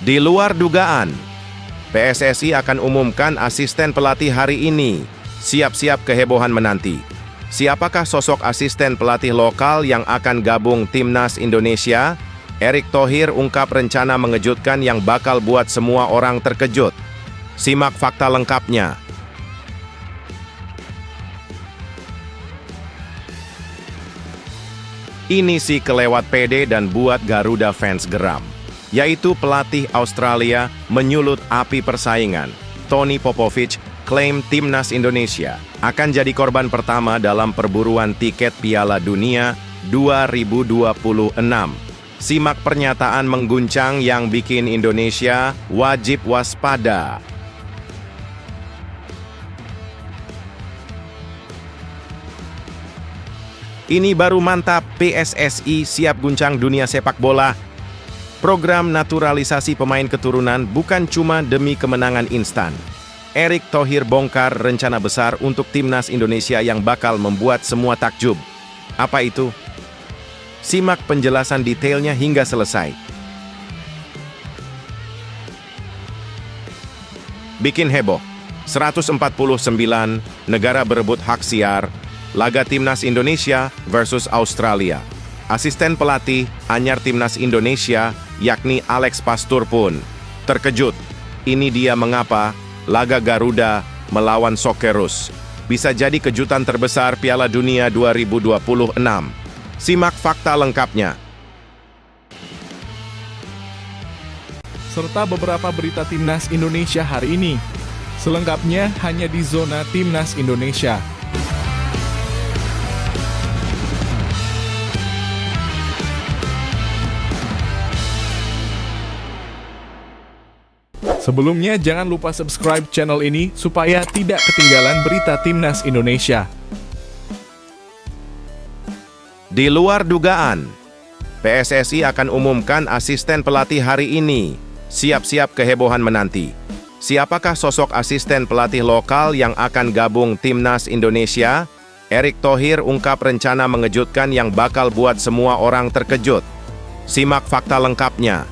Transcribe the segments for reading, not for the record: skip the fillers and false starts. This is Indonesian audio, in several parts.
Di luar dugaan, PSSI akan umumkan asisten pelatih hari ini. Siap-siap kehebohan menanti. Siapakah sosok asisten pelatih lokal yang akan gabung Timnas Indonesia? Erick Thohir ungkap rencana mengejutkan yang bakal buat semua orang terkejut. Simak fakta lengkapnya. Ini sih kelewat pede dan buat Garuda fans geram. Yaitu pelatih Australia menyulut api persaingan. Tony Popovic klaim Timnas Indonesia akan jadi korban pertama dalam perburuan tiket Piala Dunia 2026. Simak pernyataan mengguncang yang bikin Indonesia wajib waspada. Ini baru mantap, PSSI siap guncang dunia sepak bola. Program naturalisasi pemain keturunan bukan cuma demi kemenangan instan. Erick Thohir bongkar rencana besar untuk Timnas Indonesia yang bakal membuat semua takjub. Apa itu? Simak penjelasan detailnya hingga selesai. Bikin heboh. 149 negara berebut hak siar laga Timnas Indonesia versus Australia. Asisten pelatih anyar Timnas Indonesia, yakni Alex Pastur pun terkejut. Ini dia mengapa laga Garuda melawan Socceroos bisa jadi kejutan terbesar Piala Dunia 2026. Simak fakta lengkapnya. Serta beberapa berita Timnas Indonesia hari ini. Selengkapnya hanya di Zona Timnas Indonesia. Sebelumnya, jangan lupa subscribe channel ini supaya tidak ketinggalan berita Timnas Indonesia. Di luar dugaan, PSSI akan umumkan asisten pelatih hari ini. Siap-siap kehebohan menanti. Siapakah sosok asisten pelatih lokal yang akan gabung Timnas Indonesia? Erick Thohir ungkap rencana mengejutkan yang bakal buat semua orang terkejut. Simak fakta lengkapnya.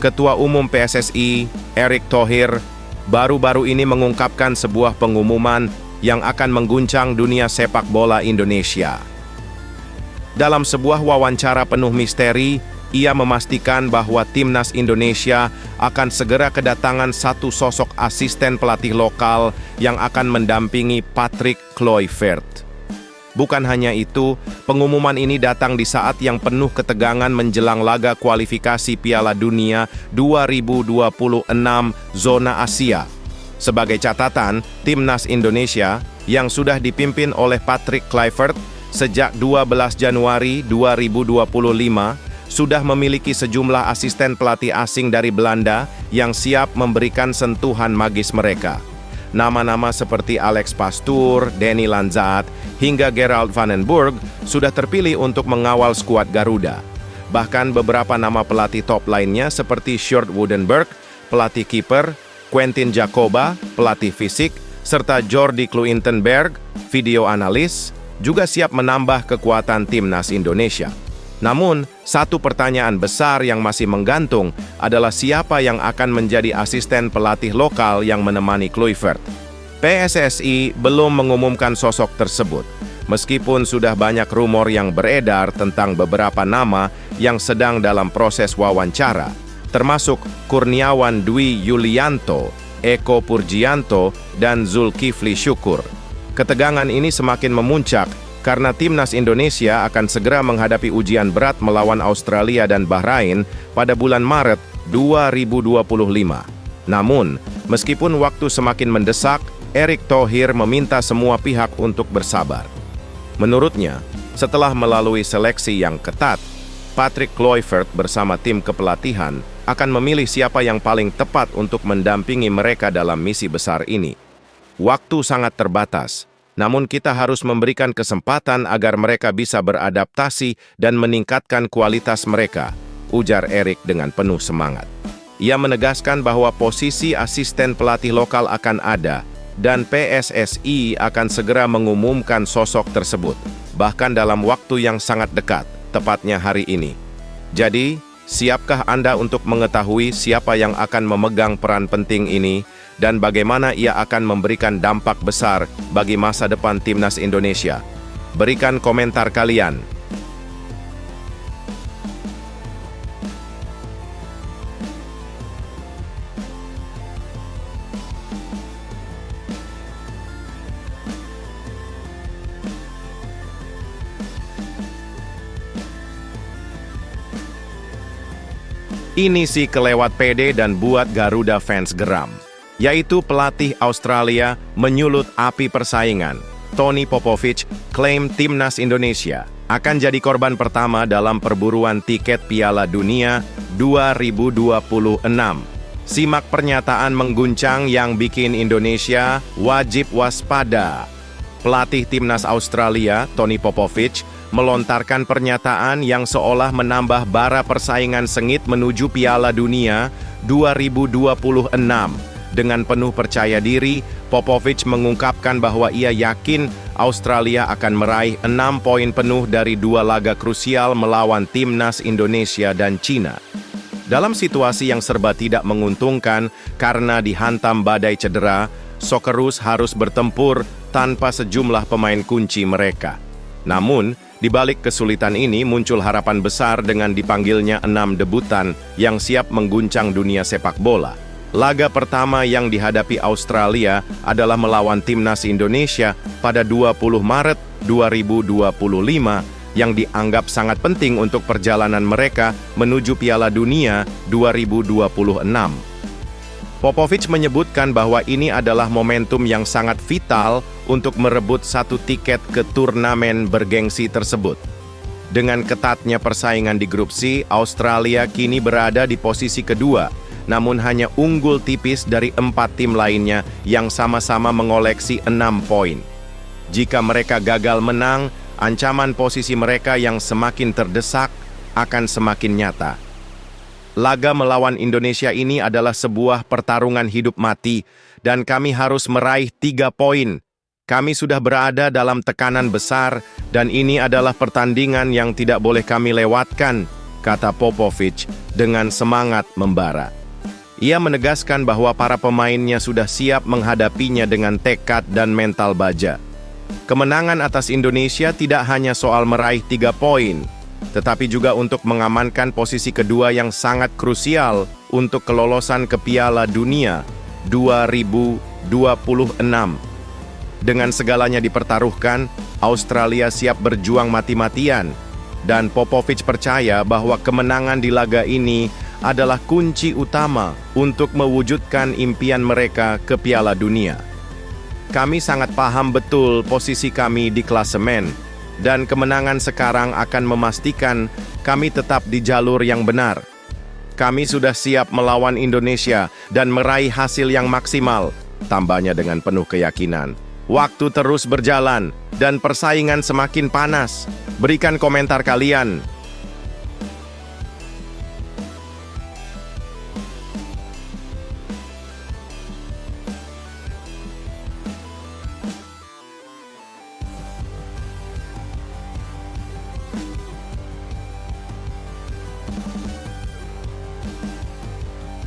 Ketua Umum PSSI, Erick Thohir, baru-baru ini mengungkapkan sebuah pengumuman yang akan mengguncang dunia sepak bola Indonesia. Dalam sebuah wawancara penuh misteri, ia memastikan bahwa Timnas Indonesia akan segera kedatangan satu sosok asisten pelatih lokal yang akan mendampingi Patrick Kluivert. Bukan hanya itu, pengumuman ini datang di saat yang penuh ketegangan menjelang laga kualifikasi Piala Dunia 2026 Zona Asia. Sebagai catatan, Timnas Indonesia yang sudah dipimpin oleh Patrick Kluivert sejak 12 Januari 2025 sudah memiliki sejumlah asisten pelatih asing dari Belanda yang siap memberikan sentuhan magis mereka. Nama-nama seperti Alex Pastur, Danny Lanzat, hingga Gerald van den Burg sudah terpilih untuk mengawal skuad Garuda. Bahkan beberapa nama pelatih top lainnya seperti Sjoerd Woudenberg, pelatih kiper, Quentin Jacoba, pelatih fisik, serta Jordi Kluijtenberg, video analis, juga siap menambah kekuatan Timnas Indonesia. Namun, satu pertanyaan besar yang masih menggantung adalah siapa yang akan menjadi asisten pelatih lokal yang menemani Kluivert. PSSI belum mengumumkan sosok tersebut, meskipun sudah banyak rumor yang beredar tentang beberapa nama yang sedang dalam proses wawancara, termasuk Kurniawan Dwi Yulianto, Eko Purjianto, dan Zulkifli Syukur. Ketegangan ini semakin memuncak karena Timnas Indonesia akan segera menghadapi ujian berat melawan Australia dan Bahrain pada bulan Maret 2025. Namun, meskipun waktu semakin mendesak, Erick Thohir meminta semua pihak untuk bersabar. Menurutnya, setelah melalui seleksi yang ketat, Patrick Kluivert bersama tim kepelatihan akan memilih siapa yang paling tepat untuk mendampingi mereka dalam misi besar ini. Waktu sangat terbatas, namun kita harus memberikan kesempatan agar mereka bisa beradaptasi dan meningkatkan kualitas mereka, ujar Erick dengan penuh semangat. Ia menegaskan bahwa posisi asisten pelatih lokal akan ada, dan PSSI akan segera mengumumkan sosok tersebut, bahkan dalam waktu yang sangat dekat, tepatnya hari ini. Jadi, Siapkah Anda untuk mengetahui siapa yang akan memegang peran penting ini dan bagaimana ia akan memberikan dampak besar bagi masa depan timnas Indonesia? Berikan komentar kalian. Ini sih kelewat pede dan buat Garuda fans geram. Yaitu pelatih Australia menyulut api persaingan. Tony Popovic klaim timnas Indonesia akan jadi korban pertama dalam perburuan tiket Piala Dunia 2026. Simak pernyataan mengguncang yang bikin Indonesia wajib waspada. Pelatih timnas Australia, Tony Popovic, melontarkan pernyataan yang seolah menambah bara persaingan sengit menuju Piala Dunia 2026. Dengan penuh percaya diri, Popovic mengungkapkan bahwa ia yakin Australia akan meraih 6 poin penuh dari 2 laga krusial melawan timnas Indonesia dan Cina. Dalam situasi yang serba tidak menguntungkan karena dihantam badai cedera, Socceroos harus bertempur tanpa sejumlah pemain kunci mereka. Namun, di balik kesulitan ini muncul harapan besar dengan dipanggilnya 6 debutan yang siap mengguncang dunia sepak bola. Laga pertama yang dihadapi Australia adalah melawan timnas Indonesia pada 20 Maret 2025 yang dianggap sangat penting untuk perjalanan mereka menuju Piala Dunia 2026. Popovic menyebutkan bahwa ini adalah momentum yang sangat vital untuk merebut 1 tiket ke turnamen bergengsi tersebut. Dengan ketatnya persaingan di grup C, Australia kini berada di posisi kedua, namun hanya unggul tipis dari 4 tim lainnya yang sama-sama mengoleksi 6 poin. Jika mereka gagal menang, ancaman posisi mereka yang semakin terdesak akan semakin nyata. Laga melawan Indonesia ini adalah sebuah pertarungan hidup mati, dan kami harus meraih 3 poin. Kami sudah berada dalam tekanan besar, dan ini adalah pertandingan yang tidak boleh kami lewatkan, kata Popovic dengan semangat membara. Ia menegaskan bahwa para pemainnya sudah siap menghadapinya dengan tekad dan mental baja. Kemenangan atas Indonesia tidak hanya soal meraih 3 poin, tetapi juga untuk mengamankan posisi kedua yang sangat krusial untuk kelolosan ke Piala Dunia 2026. Dengan segalanya dipertaruhkan, Australia siap berjuang mati-matian, dan Popovic percaya bahwa kemenangan di laga ini adalah kunci utama untuk mewujudkan impian mereka ke Piala Dunia. Kami sangat paham betul posisi kami di klasemen, dan kemenangan sekarang akan memastikan kami tetap di jalur yang benar. Kami sudah siap melawan Indonesia dan meraih hasil yang maksimal, tambahnya dengan penuh keyakinan. Waktu terus berjalan dan persaingan semakin panas. Berikan komentar kalian.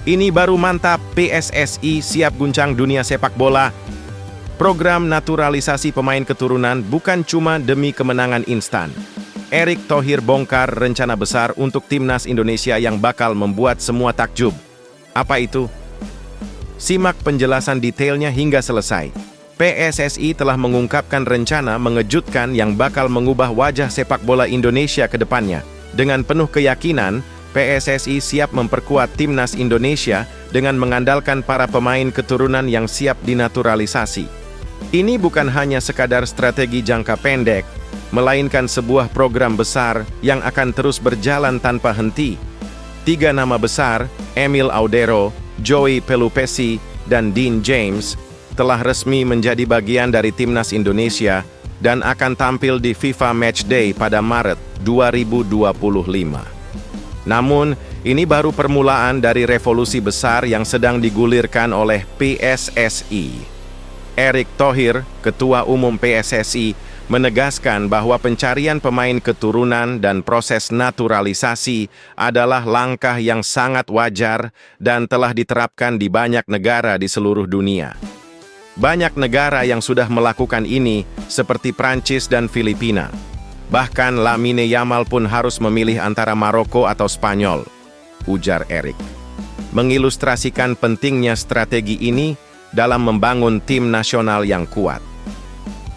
Ini baru mantap, PSSI siap guncang dunia sepak bola. Program naturalisasi pemain keturunan bukan cuma demi kemenangan instan. Erick Thohir bongkar rencana besar untuk timnas Indonesia yang bakal membuat semua takjub. Apa itu? Simak penjelasan detailnya hingga selesai. PSSI telah mengungkapkan rencana mengejutkan yang bakal mengubah wajah sepak bola Indonesia ke depannya. Dengan penuh keyakinan, PSSI siap memperkuat timnas Indonesia dengan mengandalkan para pemain keturunan yang siap dinaturalisasi. Ini bukan hanya sekadar strategi jangka pendek, melainkan sebuah program besar yang akan terus berjalan tanpa henti. 3 nama besar, Emil Audero, Joey Pelupesi, dan Dean James, telah resmi menjadi bagian dari timnas Indonesia dan akan tampil di FIFA Matchday pada Maret 2025. Namun, ini baru permulaan dari revolusi besar yang sedang digulirkan oleh PSSI. Erick Thohir, Ketua Umum PSSI, menegaskan bahwa pencarian pemain keturunan dan proses naturalisasi adalah langkah yang sangat wajar dan telah diterapkan di banyak negara di seluruh dunia. Banyak negara yang sudah melakukan ini, seperti Prancis dan Filipina. Bahkan Lamine Yamal pun harus memilih antara Maroko atau Spanyol, ujar Erik. Mengilustrasikan pentingnya strategi ini dalam membangun tim nasional yang kuat.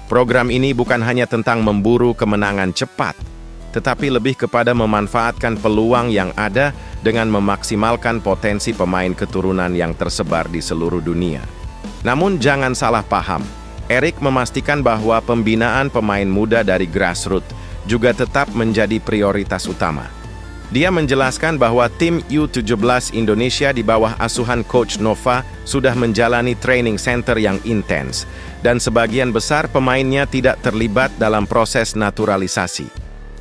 Program ini bukan hanya tentang memburu kemenangan cepat, tetapi lebih kepada memanfaatkan peluang yang ada dengan memaksimalkan potensi pemain keturunan yang tersebar di seluruh dunia. Namun jangan salah paham, Erik memastikan bahwa pembinaan pemain muda dari grassroots juga tetap menjadi prioritas utama. Dia menjelaskan bahwa tim U17 Indonesia di bawah asuhan Coach Nova sudah menjalani training center yang intens, dan sebagian besar pemainnya tidak terlibat dalam proses naturalisasi.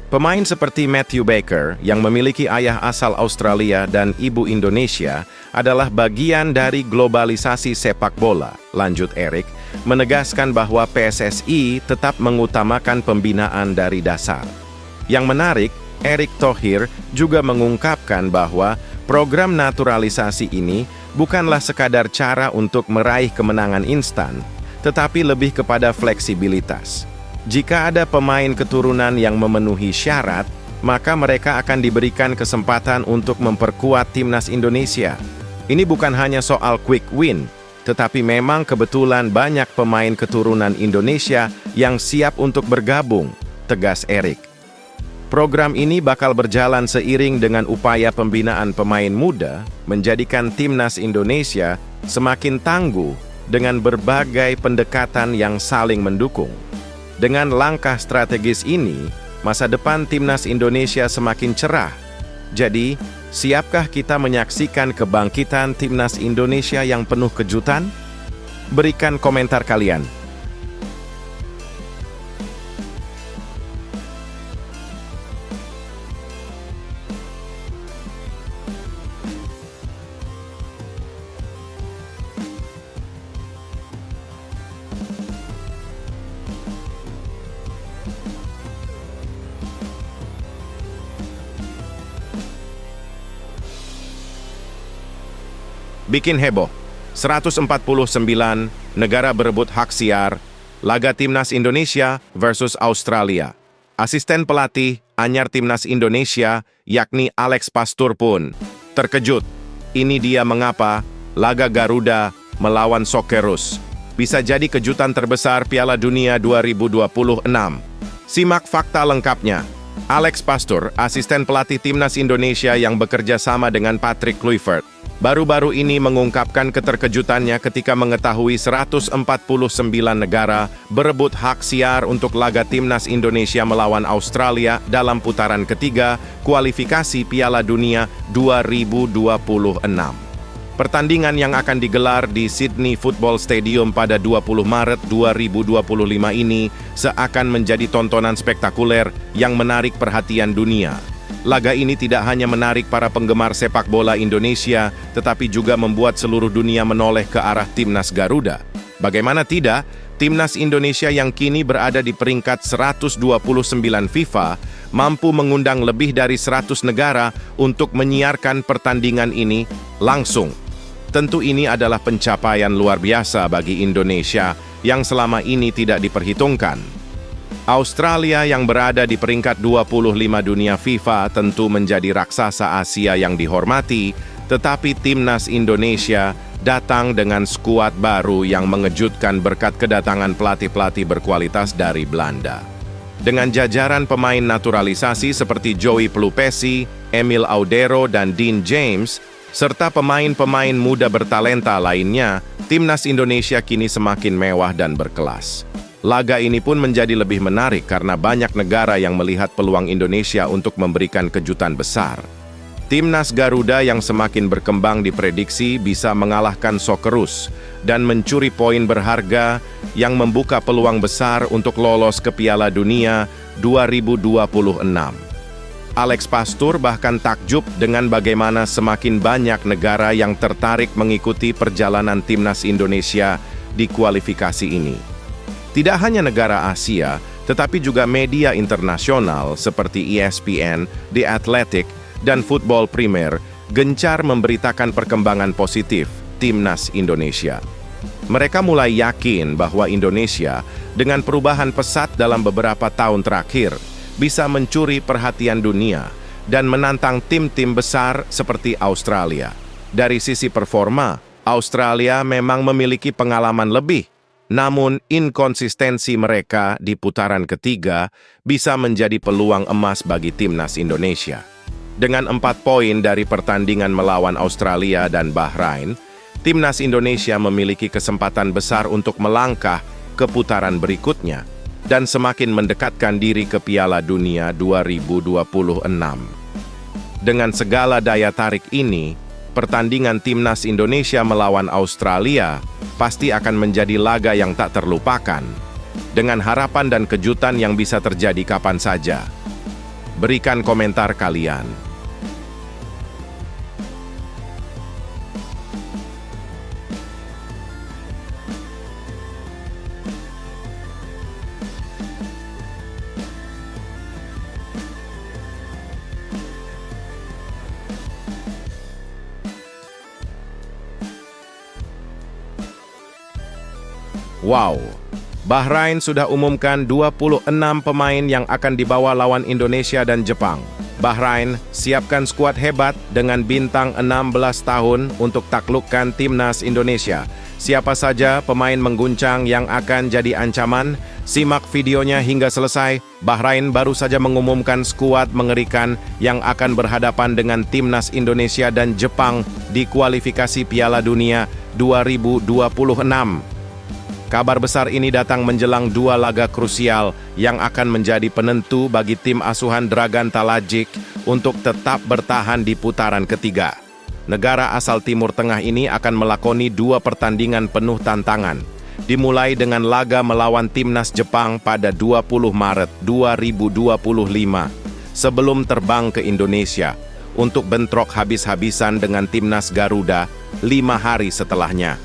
Pemain seperti Matthew Baker, yang memiliki ayah asal Australia dan ibu Indonesia, adalah bagian dari globalisasi sepak bola, lanjut Erik, menegaskan bahwa PSSI tetap mengutamakan pembinaan dari dasar. Yang menarik, Erick Thohir juga mengungkapkan bahwa program naturalisasi ini bukanlah sekadar cara untuk meraih kemenangan instan, tetapi lebih kepada fleksibilitas. Jika ada pemain keturunan yang memenuhi syarat, maka mereka akan diberikan kesempatan untuk memperkuat timnas Indonesia. Ini bukan hanya soal quick win, tetapi memang kebetulan banyak pemain keturunan Indonesia yang siap untuk bergabung, tegas Erik. Program ini bakal berjalan seiring dengan upaya pembinaan pemain muda, menjadikan timnas Indonesia semakin tangguh dengan berbagai pendekatan yang saling mendukung. Dengan langkah strategis ini, masa depan timnas Indonesia semakin cerah. Jadi, siapkah kita menyaksikan kebangkitan timnas Indonesia yang penuh kejutan? Berikan komentar kalian. Bikin heboh, 149 negara berebut hak siar, laga timnas Indonesia versus Australia. Asisten pelatih anyar timnas Indonesia, yakni Alex Pastur pun terkejut. Ini dia mengapa laga Garuda melawan Socceroos bisa jadi kejutan terbesar Piala Dunia 2026. Simak fakta lengkapnya. Alex Pastur, asisten pelatih timnas Indonesia yang bekerja sama dengan Patrick Kluivert, baru-baru ini mengungkapkan keterkejutannya ketika mengetahui 149 negara berebut hak siar untuk laga timnas Indonesia melawan Australia dalam putaran ketiga kualifikasi Piala Dunia 2026. Pertandingan yang akan digelar di Sydney Football Stadium pada 20 Maret 2025 ini seakan menjadi tontonan spektakuler yang menarik perhatian dunia. Laga ini tidak hanya menarik para penggemar sepak bola Indonesia, tetapi juga membuat seluruh dunia menoleh ke arah timnas Garuda. Bagaimana tidak, timnas Indonesia yang kini berada di peringkat 129 FIFA mampu mengundang lebih dari 100 negara untuk menyiarkan pertandingan ini langsung. Tentu ini adalah pencapaian luar biasa bagi Indonesia yang selama ini tidak diperhitungkan. Australia yang berada di peringkat 25 dunia FIFA tentu menjadi raksasa Asia yang dihormati, tetapi timnas Indonesia datang dengan skuad baru yang mengejutkan berkat kedatangan pelatih-pelatih berkualitas dari Belanda. Dengan jajaran pemain naturalisasi seperti Joey Pelupesi, Emil Audero, dan Dean James, serta pemain-pemain muda bertalenta lainnya, timnas Indonesia kini semakin mewah dan berkelas. Laga ini pun menjadi lebih menarik karena banyak negara yang melihat peluang Indonesia untuk memberikan kejutan besar. Timnas Garuda yang semakin berkembang diprediksi bisa mengalahkan Socceroos dan mencuri poin berharga yang membuka peluang besar untuk lolos ke Piala Dunia 2026. Alex Pastur bahkan takjub dengan bagaimana semakin banyak negara yang tertarik mengikuti perjalanan timnas Indonesia di kualifikasi ini. Tidak hanya negara Asia, tetapi juga media internasional seperti ESPN, The Athletic, dan Football Premier gencar memberitakan perkembangan positif Timnas Indonesia. Mereka mulai yakin bahwa Indonesia dengan perubahan pesat dalam beberapa tahun terakhir bisa mencuri perhatian dunia dan menantang tim-tim besar seperti Australia. Dari sisi performa, Australia memang memiliki pengalaman lebih, namun inkonsistensi mereka di putaran ketiga bisa menjadi peluang emas bagi Timnas Indonesia. Dengan 4 poin dari pertandingan melawan Australia dan Bahrain, Timnas Indonesia memiliki kesempatan besar untuk melangkah ke putaran berikutnya dan semakin mendekatkan diri ke Piala Dunia 2026. Dengan segala daya tarik ini, pertandingan Timnas Indonesia melawan Australia pasti akan menjadi laga yang tak terlupakan, dengan harapan dan kejutan yang bisa terjadi kapan saja. Berikan komentar kalian. Wow, Bahrain sudah umumkan 26 pemain yang akan dibawa lawan Indonesia dan Jepang. Bahrain siapkan skuad hebat dengan bintang 16 tahun untuk taklukkan Timnas Indonesia. Siapa saja pemain mengguncang yang akan jadi ancaman? Simak videonya hingga selesai. Bahrain baru saja mengumumkan skuad mengerikan yang akan berhadapan dengan Timnas Indonesia dan Jepang di kualifikasi Piala Dunia 2026. Kabar besar ini datang menjelang 2 laga krusial yang akan menjadi penentu bagi tim asuhan Dragan Talajic untuk tetap bertahan di putaran ketiga. Negara asal Timur Tengah ini akan melakoni 2 pertandingan penuh tantangan, dimulai dengan laga melawan Timnas Jepang pada 20 Maret 2025 sebelum terbang ke Indonesia untuk bentrok habis-habisan dengan Timnas Garuda 5 hari setelahnya.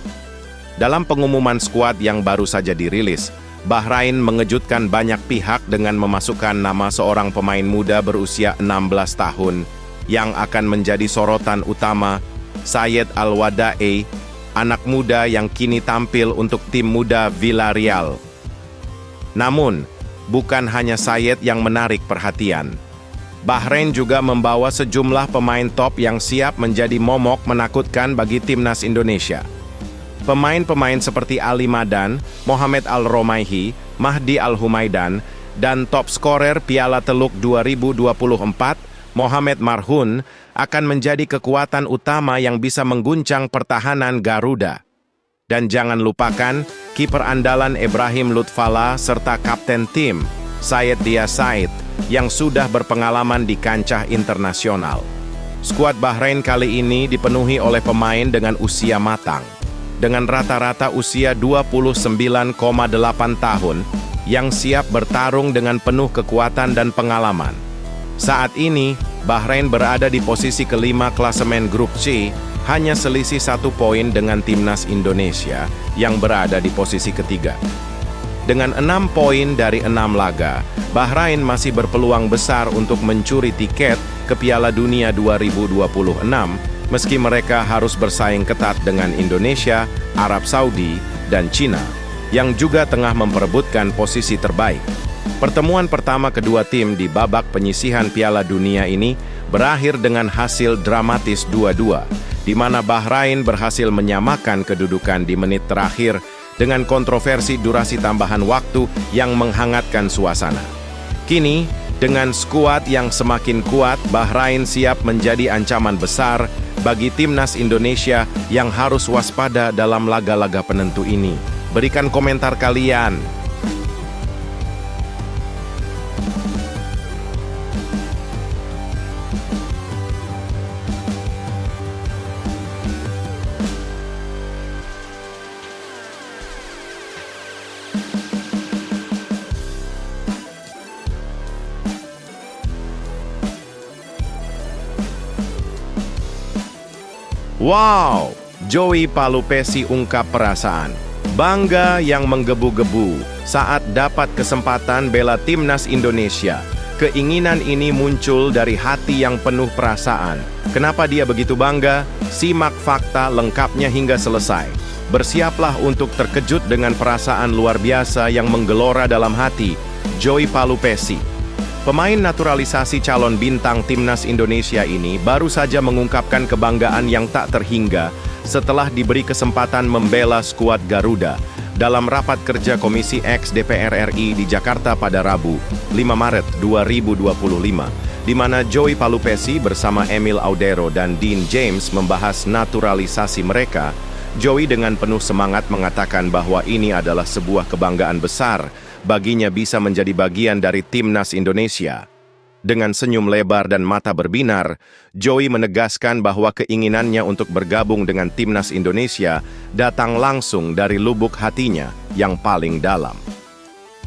Dalam pengumuman skuad yang baru saja dirilis, Bahrain mengejutkan banyak pihak dengan memasukkan nama seorang pemain muda berusia 16 tahun yang akan menjadi sorotan utama, Sayed Al-Wada'i, anak muda yang kini tampil untuk tim muda Villarreal. Namun, bukan hanya Sayed yang menarik perhatian. Bahrain juga membawa sejumlah pemain top yang siap menjadi momok menakutkan bagi Timnas Indonesia. Pemain-pemain seperti Ali Madan, Mohamed Al-Romaihi, Mahdi Al-Humaidan, dan top skorer Piala Teluk 2024, Mohamed Marhun, akan menjadi kekuatan utama yang bisa mengguncang pertahanan Garuda. Dan jangan lupakan, kiper andalan Ibrahim Lutfala serta kapten tim, Syed Dia Said, yang sudah berpengalaman di kancah internasional. Skuad Bahrain kali ini dipenuhi oleh pemain dengan usia matang, dengan rata-rata usia 29,8 tahun yang siap bertarung dengan penuh kekuatan dan pengalaman. Saat ini, Bahrain berada di posisi kelima klasemen Grup C, hanya selisih 1 poin dengan Timnas Indonesia yang berada di posisi ketiga. Dengan 6 poin dari 6 laga, Bahrain masih berpeluang besar untuk mencuri tiket ke Piala Dunia 2026, meski mereka harus bersaing ketat dengan Indonesia, Arab Saudi, dan China, yang juga tengah memperebutkan posisi terbaik. Pertemuan pertama kedua tim di babak penyisihan Piala Dunia ini berakhir dengan hasil dramatis 2-2, di mana Bahrain berhasil menyamakan kedudukan di menit terakhir dengan kontroversi durasi tambahan waktu yang menghangatkan suasana. Kini, dengan skuad yang semakin kuat, Bahrain siap menjadi ancaman besar bagi Timnas Indonesia yang harus waspada dalam laga-laga penentu ini. Berikan komentar kalian. Wow, Joey Palupesi ungkap perasaan. Bangga yang menggebu-gebu saat dapat kesempatan bela timnas Indonesia. Keinginan ini muncul dari hati yang penuh perasaan. Kenapa dia begitu bangga? Simak fakta lengkapnya hingga selesai. Bersiaplah untuk terkejut dengan perasaan luar biasa yang menggelora dalam hati Joey Palupesi. Pemain naturalisasi calon bintang timnas Indonesia ini baru saja mengungkapkan kebanggaan yang tak terhingga setelah diberi kesempatan membela skuad Garuda dalam rapat kerja Komisi X DPR RI di Jakarta pada Rabu, 5 Maret 2025, di mana Joey Palupesi bersama Emil Audero dan Dean James membahas naturalisasi mereka. Joey dengan penuh semangat mengatakan bahwa ini adalah sebuah kebanggaan besar baginya bisa menjadi bagian dari timnas Indonesia. Dengan senyum lebar dan mata berbinar, Joey menegaskan bahwa keinginannya untuk bergabung dengan timnas Indonesia datang langsung dari lubuk hatinya yang paling dalam.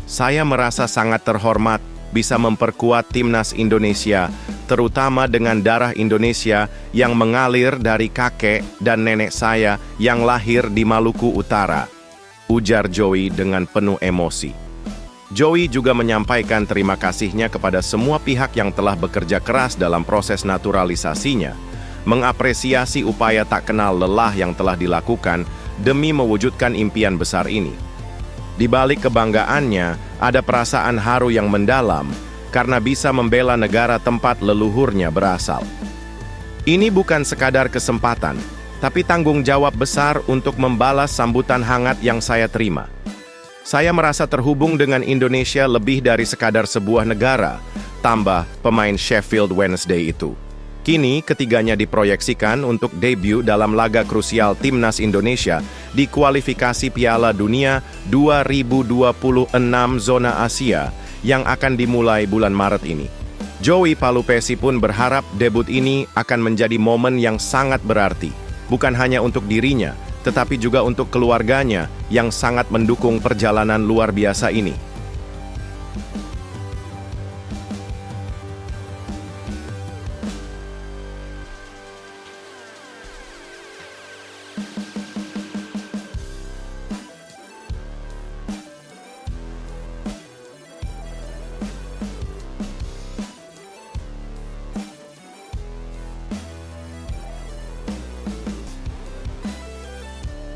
Saya merasa sangat terhormat bisa memperkuat timnas Indonesia, terutama dengan darah Indonesia yang mengalir dari kakek dan nenek saya yang lahir di Maluku Utara, ujar Joey dengan penuh emosi. Joey juga menyampaikan terima kasihnya kepada semua pihak yang telah bekerja keras dalam proses naturalisasinya, mengapresiasi upaya tak kenal lelah yang telah dilakukan demi mewujudkan impian besar ini. Di balik kebanggaannya, ada perasaan haru yang mendalam karena bisa membela negara tempat leluhurnya berasal. Ini bukan sekadar kesempatan, tapi tanggung jawab besar untuk membalas sambutan hangat yang saya terima. Saya merasa terhubung dengan Indonesia lebih dari sekadar sebuah negara, tambah pemain Sheffield Wednesday itu. Kini, ketiganya diproyeksikan untuk debut dalam laga krusial timnas Indonesia di kualifikasi Piala Dunia 2026 zona Asia yang akan dimulai bulan Maret ini. Joey Palupesi pun berharap debut ini akan menjadi momen yang sangat berarti, bukan hanya untuk dirinya, tetapi juga untuk keluarganya yang sangat mendukung perjalanan luar biasa ini.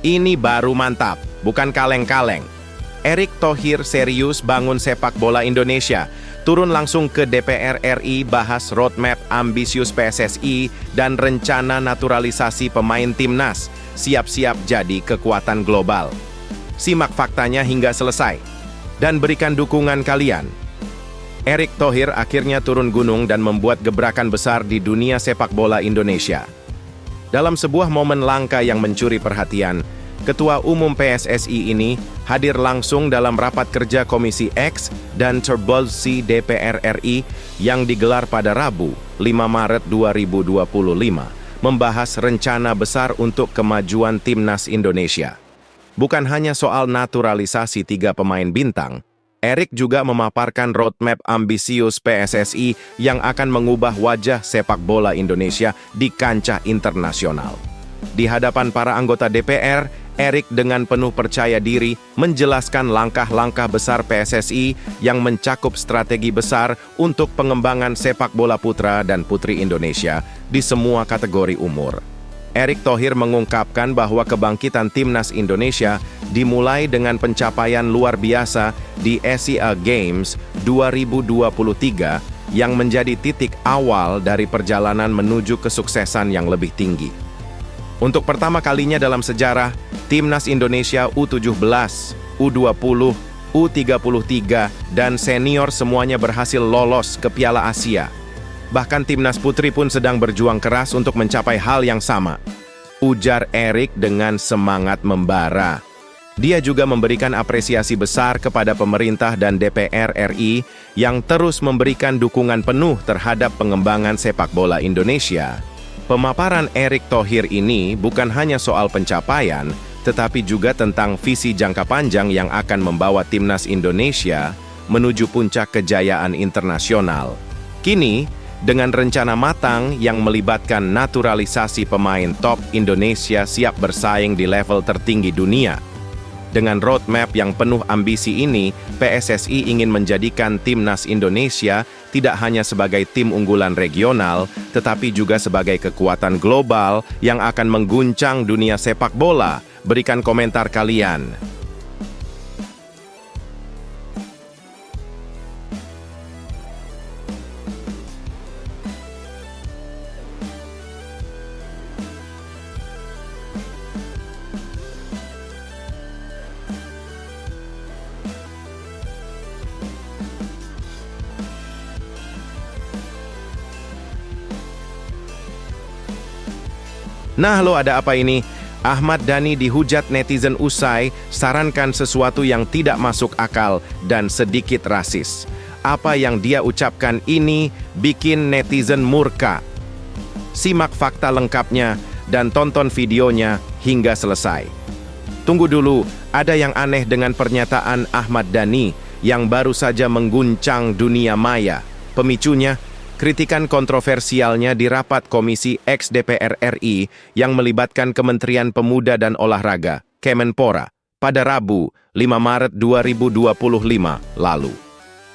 Ini baru mantap, bukan kaleng-kaleng. Erick Thohir serius bangun sepak bola Indonesia. Turun langsung ke DPR RI bahas roadmap ambisius PSSI dan rencana naturalisasi pemain timnas. Siap-siap jadi kekuatan global. Simak faktanya hingga selesai. Dan berikan dukungan kalian. Erick Thohir akhirnya turun gunung dan membuat gebrakan besar di dunia sepak bola Indonesia. Dalam sebuah momen langka yang mencuri perhatian, Ketua Umum PSSI ini hadir langsung dalam rapat kerja Komisi X dan Turbolsi DPR RI yang digelar pada Rabu, 5 Maret 2025, membahas rencana besar untuk kemajuan timnas Indonesia. Bukan hanya soal naturalisasi 3 pemain bintang, Erick juga memaparkan roadmap ambisius PSSI yang akan mengubah wajah sepak bola Indonesia di kancah internasional. Di hadapan para anggota DPR, Erick dengan penuh percaya diri menjelaskan langkah-langkah besar PSSI yang mencakup strategi besar untuk pengembangan sepak bola putra dan putri Indonesia di semua kategori umur. Erick Thohir mengungkapkan bahwa kebangkitan timnas Indonesia dimulai dengan pencapaian luar biasa di Asia Games 2023 yang menjadi titik awal dari perjalanan menuju kesuksesan yang lebih tinggi. Untuk pertama kalinya dalam sejarah, timnas Indonesia U17, U20, U33, dan senior semuanya berhasil lolos ke Piala Asia. Bahkan timnas putri pun sedang berjuang keras untuk mencapai hal yang sama, ujar Erick dengan semangat membara. Dia juga memberikan apresiasi besar kepada pemerintah dan DPR RI yang terus memberikan dukungan penuh terhadap pengembangan sepak bola Indonesia. Pemaparan Erick Thohir ini bukan hanya soal pencapaian, tetapi juga tentang visi jangka panjang yang akan membawa timnas Indonesia menuju puncak kejayaan internasional. Kini, dengan rencana matang yang melibatkan naturalisasi pemain top Indonesia siap bersaing di level tertinggi dunia. Dengan roadmap yang penuh ambisi ini, PSSI ingin menjadikan Timnas Indonesia tidak hanya sebagai tim unggulan regional, tetapi juga sebagai kekuatan global yang akan mengguncang dunia sepak bola. Berikan komentar kalian. Nah lo ada apa ini? Ahmad Dhani dihujat netizen usai sarankan sesuatu yang tidak masuk akal dan sedikit rasis. Apa yang dia ucapkan ini bikin netizen murka. Simak fakta lengkapnya dan tonton videonya hingga selesai. Tunggu dulu, ada yang aneh dengan pernyataan Ahmad Dhani yang baru saja mengguncang dunia maya. Pemicunya, kritikan kontroversialnya di rapat Komisi X DPR RI yang melibatkan Kementerian Pemuda dan Olahraga, Kemenpora, pada Rabu, 5 Maret 2025 lalu.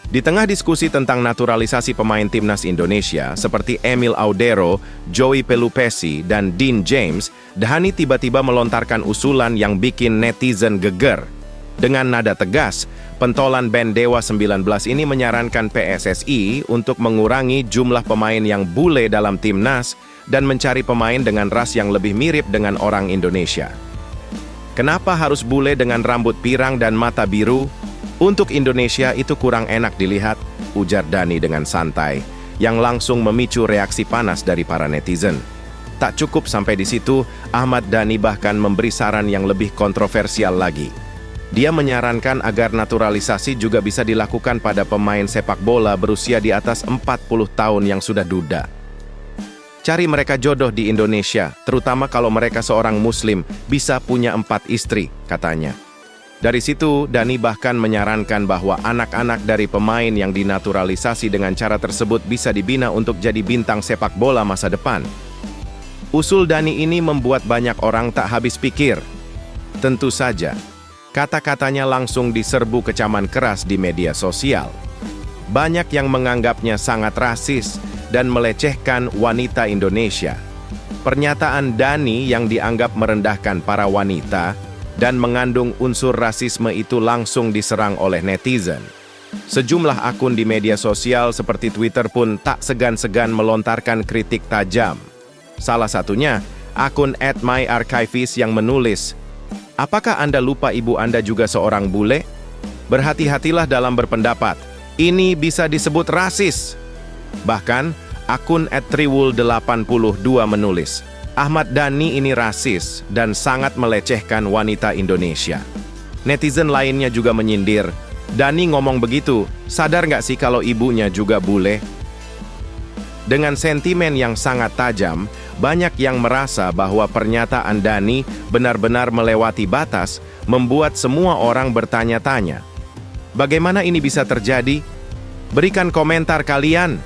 Di tengah diskusi tentang naturalisasi pemain Timnas Indonesia seperti Emil Audero, Joey Pelupesi, dan Dean James, Dhani tiba-tiba melontarkan usulan yang bikin netizen geger. Dengan nada tegas, pentolan band Dewa 19 ini menyarankan PSSI untuk mengurangi jumlah pemain yang bule dalam timnas dan mencari pemain dengan ras yang lebih mirip dengan orang Indonesia. Kenapa harus bule dengan rambut pirang dan mata biru? Untuk Indonesia itu kurang enak dilihat, ujar Dhani dengan santai, yang langsung memicu reaksi panas dari para netizen. Tak cukup sampai di situ, Ahmad Dhani bahkan memberi saran yang lebih kontroversial lagi. Dia menyarankan agar naturalisasi juga bisa dilakukan pada pemain sepak bola berusia di atas 40 tahun yang sudah duda. Cari mereka jodoh di Indonesia, terutama kalau mereka seorang Muslim, bisa punya 4 istri, katanya. Dari situ, Dhani bahkan menyarankan bahwa anak-anak dari pemain yang dinaturalisasi dengan cara tersebut bisa dibina untuk jadi bintang sepak bola masa depan. Usul Dhani ini membuat banyak orang tak habis pikir. Tentu saja, kata-katanya langsung diserbu kecaman keras di media sosial. Banyak yang menganggapnya sangat rasis dan melecehkan wanita Indonesia. Pernyataan Dhani yang dianggap merendahkan para wanita dan mengandung unsur rasisme itu langsung diserang oleh netizen. Sejumlah akun di media sosial seperti Twitter pun tak segan-segan melontarkan kritik tajam. Salah satunya, akun @myarchivist yang menulis, "Apakah Anda lupa ibu Anda juga seorang bule? Berhati-hatilah dalam berpendapat. Ini bisa disebut rasis." Bahkan, akun @triwul82 menulis, "Ahmad Dhani ini rasis dan sangat melecehkan wanita Indonesia." Netizen lainnya juga menyindir, "Dhani ngomong begitu, sadar nggak sih kalau ibunya juga bule?" Dengan sentimen yang sangat tajam, banyak yang merasa bahwa pernyataan Dhani benar-benar melewati batas, membuat semua orang bertanya-tanya. Bagaimana ini bisa terjadi? Berikan komentar kalian.